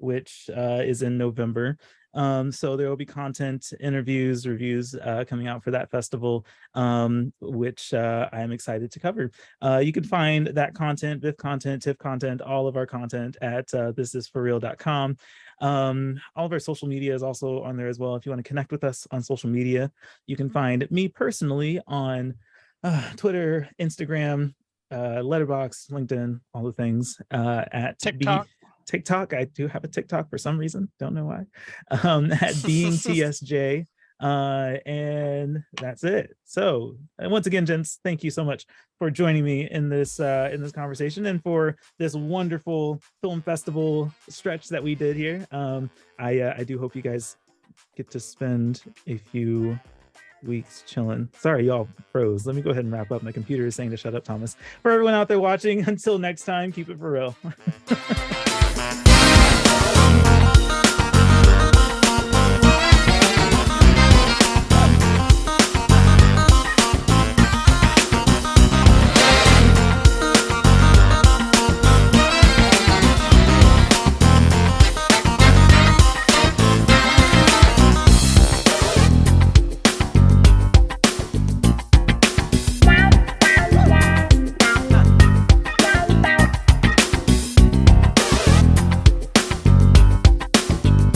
which is in November. So there will be content, interviews, reviews coming out for that festival, which I'm excited to cover. You can find that content, VIFF content, TIFF content, all of our content at thisisforreal.com. All of our social media is also on there as well. If you want to connect with us on social media, you can find me personally on Twitter, Instagram, Letterboxd, LinkedIn, all the things, at TikTok. I do have a TikTok for some reason. Don't know why. At Being TSJ. And that's it. So once again, gents, thank you so much for joining me in this conversation and for this wonderful film festival stretch that we did here. I do hope you guys get to spend a few weeks chilling. Sorry, y'all froze. Let me go ahead and wrap up. My computer is saying to shut up, Thomas. For everyone out there watching, until next time, keep it for real.